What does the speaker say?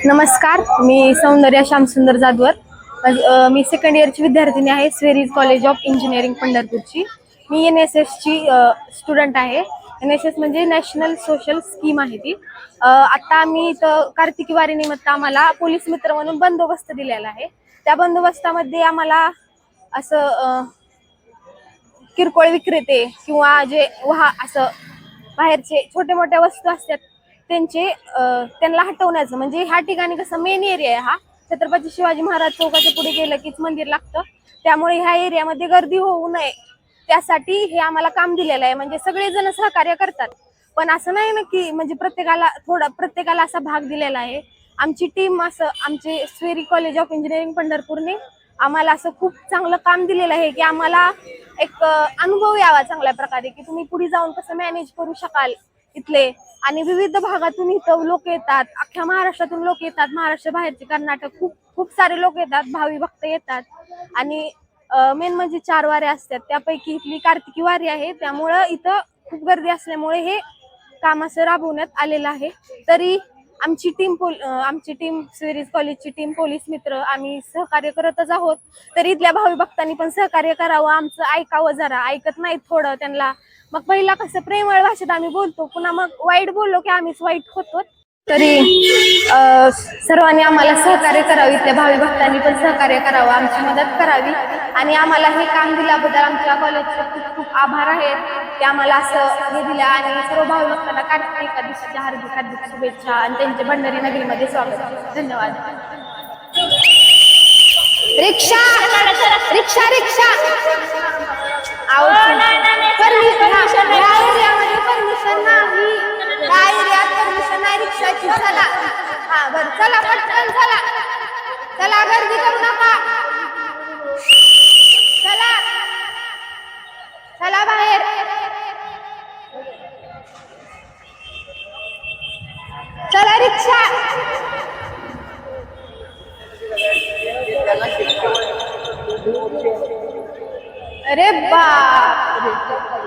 नमस्कार, मी सौंदर्या श्यामसुंदर जाधवर. मी सेकंड इयरची विद्यार्थिनी आहे, स्वेरीज कॉलेज ऑफ इंजिनिअरिंग पंढरपूरची. मी NSSची स्टुडंट आहे. NSS म्हणजे नॅशनल सोशल स्कीम आहे ती. आता आम्ही इथं कार्तिकी वारीनिमित्त आम्हाला पोलीस मित्र म्हणून बंदोबस्त दिलेला आहे. त्या बंदोबस्तामध्ये आम्हाला असं किरकोळ विक्रेते किंवा जे असं बाहेरचे छोटे मोठ्या वस्तू असतात त्यांना हटवण्याचं, म्हणजे ह्या ठिकाणी कसं मेन एरिया आहे हा. छत्रपती शिवाजी महाराज चौकाच्या पुढे गेलं कीच मंदिर लागतं, त्यामुळे ह्या एरियामध्ये गर्दी होऊ नये त्यासाठी हे आम्हाला काम दिलेलं आहे. म्हणजे सगळेजण सहकार्य करतात, पण असं नाही ना की म्हणजे प्रत्येकाला असा भाग दिलेला आहे. आमची टीम आमचे स्वेरी कॉलेज ऑफ इंजिनिअरिंग पंढरपूरने आम्हाला असं खूप चांगलं काम दिलेलं आहे की आम्हाला एक अनुभव यावा चांगल्या प्रकारे, की तुम्ही पुढे जाऊन कसं मॅनेज करू शकाल इथले. आणि विविध भागातून इथं लोक येतात, अख्ख्या महाराष्ट्रातून लोक येतात, महाराष्ट्र बाहेरचे, कर्नाटक, खूप खूप सारे लोक येतात, भावी भक्त येतात. आणि मेन म्हणजे 4 वाऱ्या असतात, त्यापैकी इथली कार्तिकी वारी आहे. त्यामुळं इथं खूप गर्दी असल्यामुळे हे काम असं राबवण्यात आलेलं आहे. तरी आमची टीम स्वेरीज कॉलेजची टीम पोलीस मित्र आम्ही सहकार्य करतच आहोत. तरी इथल्या भावी भक्तांनी पण सहकार्य करावं, आमचं ऐकावं. जरा ऐकत नाहीत थोडं त्यांना. मग पहिला कसं प्रेमळ भाषेत आम्ही बोलतो, पुन्हा मग वाईट बोललो की आम्हीच वाईट होतो. तरी सर्वांनी आम्हाला सहकार्य करावे, इथल्या भावी भक्तांनी पण सहकार्य करावं, आमची मदत करावी. आणि आम्हाला हे काम दिल्याबद्दल आमच्या कॉलेजचे खूप खूप आभार आहेत, ते आम्हाला असं हे दिलं. आणि सर्व भावी भक्तांना कार्तिक एकादशीच्या हार्दिक हार्दिक शुभेच्छा आणि त्यांचे भंडारी नगरीमध्ये स्वागत. धन्यवाद. रिक्षा रिक्षा रिक्षा परमिशन नाही रिक्षाची. चला, हा बरं, चला पटकन चला, चला गर्दी करू नका, चला चला बाहेर, चला रिक्षा. अरे बाप.